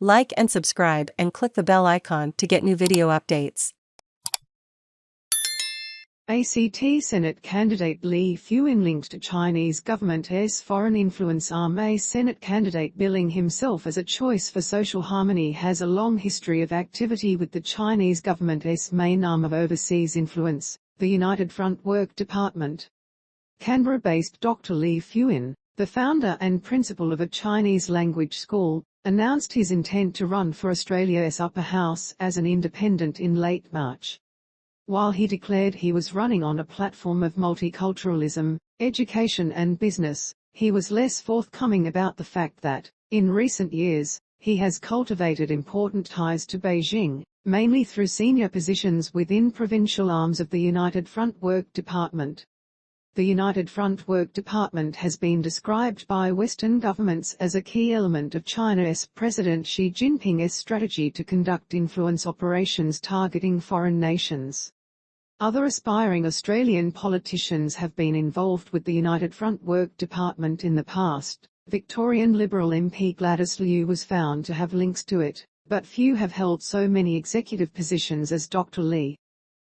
Like and subscribe and click the bell icon to get new video updates. ACT Senate candidate Li Fuxin linked to Chinese government's foreign influence arm. A Senate candidate billing himself as a choice for social harmony has a long history of activity with the Chinese government's main arm of overseas influence, the United Front Work Department. Canberra-based Dr. Li Fuxin, the founder and principal of a Chinese language school, announced his intent to run for Australia's upper house as an independent in late March. While he declared he was running on a platform of multiculturalism, education and business, he was less forthcoming about the fact that, in recent years, he has cultivated important ties to Beijing, mainly through senior positions within provincial arms of the United Front Work Department. The United Front Work Department has been described by Western governments as a key element of China's President Xi Jinping's strategy to conduct influence operations targeting foreign nations. Other aspiring Australian politicians have been involved with the United Front Work Department in the past. Victorian Liberal MP Gladys Liu was found to have links to it, but few have held so many executive positions as Dr. Li.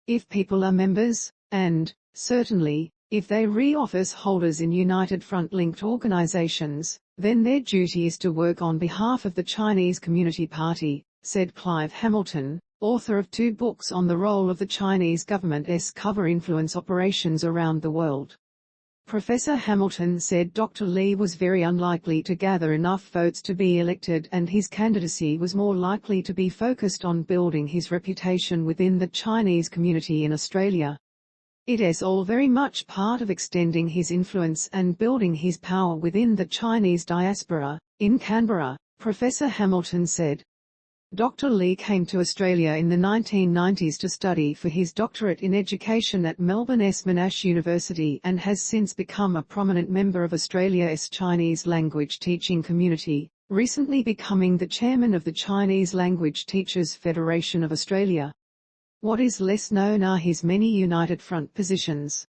If people are members, and, certainly, if they re-office holders in United Front-linked organisations, then their duty is to work on behalf of the Chinese Community Party, said Clive Hamilton, author of 2 books on the role of the Chinese government's cover influence operations around the world. Professor Hamilton said Dr. Li was very unlikely to gather enough votes to be elected, and his candidacy was more likely to be focused on building his reputation within the Chinese community in Australia. It is all very much part of extending his influence and building his power within the Chinese diaspora. In Canberra, Professor Hamilton said. Dr. Li came to Australia in the 1990s to study for his doctorate in education at Melbourne's Monash University and has since become a prominent member of Australia's Chinese language teaching community, recently becoming the chairman of the Chinese Language Teachers Federation of Australia. What is less known are his many United Front positions.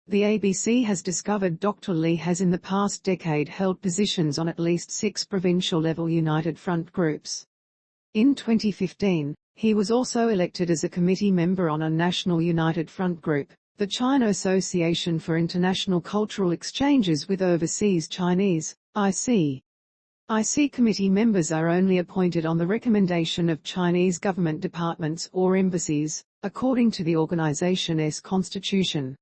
The ABC has discovered Dr. Li has in the past decade held positions on at least 6 provincial-level United Front groups. In 2015, he was also elected as a committee member on a national United Front group, the China Association for International Cultural Exchanges with Overseas Chinese, IC. IC committee members are only appointed on the recommendation of Chinese government departments or embassies, according to the organization's constitution.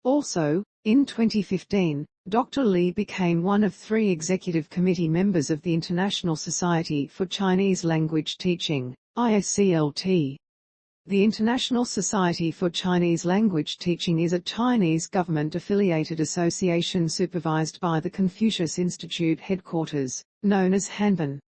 Also, in 2015, Dr. Li became one of 3 executive committee members of the International Society for Chinese Language Teaching, ISCLT. The International Society for Chinese Language Teaching is a Chinese government-affiliated association supervised by the Confucius Institute headquarters, known as Hanban.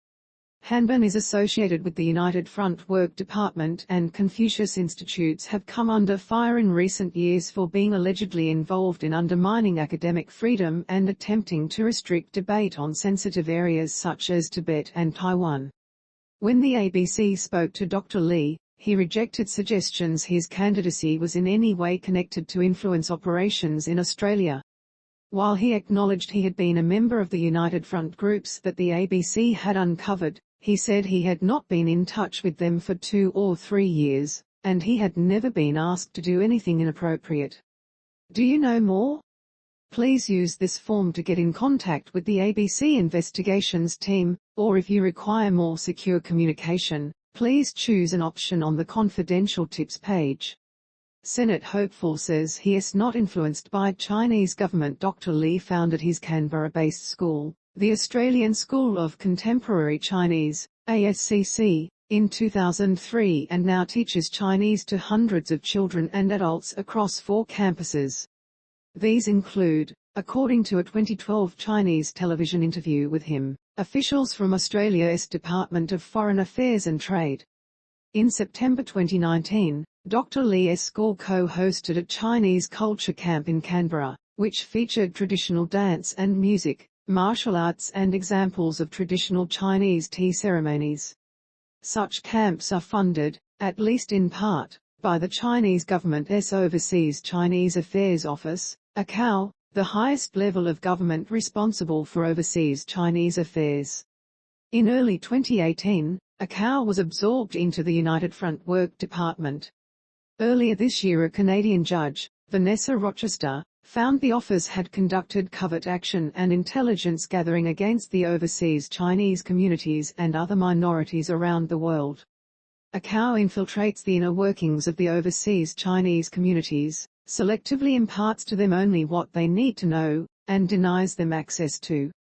Hanban is associated with the United Front Work Department, and Confucius Institutes have come under fire in recent years for being allegedly involved in undermining academic freedom and attempting to restrict debate on sensitive areas such as Tibet and Taiwan. When the ABC spoke to Dr. Li, he rejected suggestions his candidacy was in any way connected to influence operations in Australia. While he acknowledged he had been a member of the United Front groups that the ABC had uncovered, he said he had not been in touch with them for 2 or 3 years, and he had never been asked to do anything inappropriate. Do you know more? Please use this form to get in contact with the ABC investigations team, or if you require more secure communication, please choose an option on the confidential tips page. Senate hopeful says he is not influenced by Chinese government. Dr. Li founded his Canberra-based school, the Australian School of Contemporary Chinese, ASCC, in 2003 and now teaches Chinese to hundreds of children and adults across 4 campuses. These include, according to a 2012 Chinese television interview with him, officials from Australia's Department of Foreign Affairs and Trade. In September 2019, Dr. Li's school co-hosted a Chinese culture camp in Canberra, which featured traditional dance and music, martial arts and examples of traditional Chinese tea ceremonies. Such camps are funded, at least in part, by the Chinese government's Overseas Chinese Affairs Office, ACAO, the highest level of government responsible for overseas Chinese affairs. In early 2018, a cow was absorbed into the United Front Work Department. Earlier this year, a Canadian judge, Vanessa Rochester, found the office had conducted covert action and intelligence gathering against the overseas Chinese communities and other minorities around the world. A cow infiltrates the inner workings of the overseas Chinese communities, selectively imparts to them only what they need to know, and denies them access to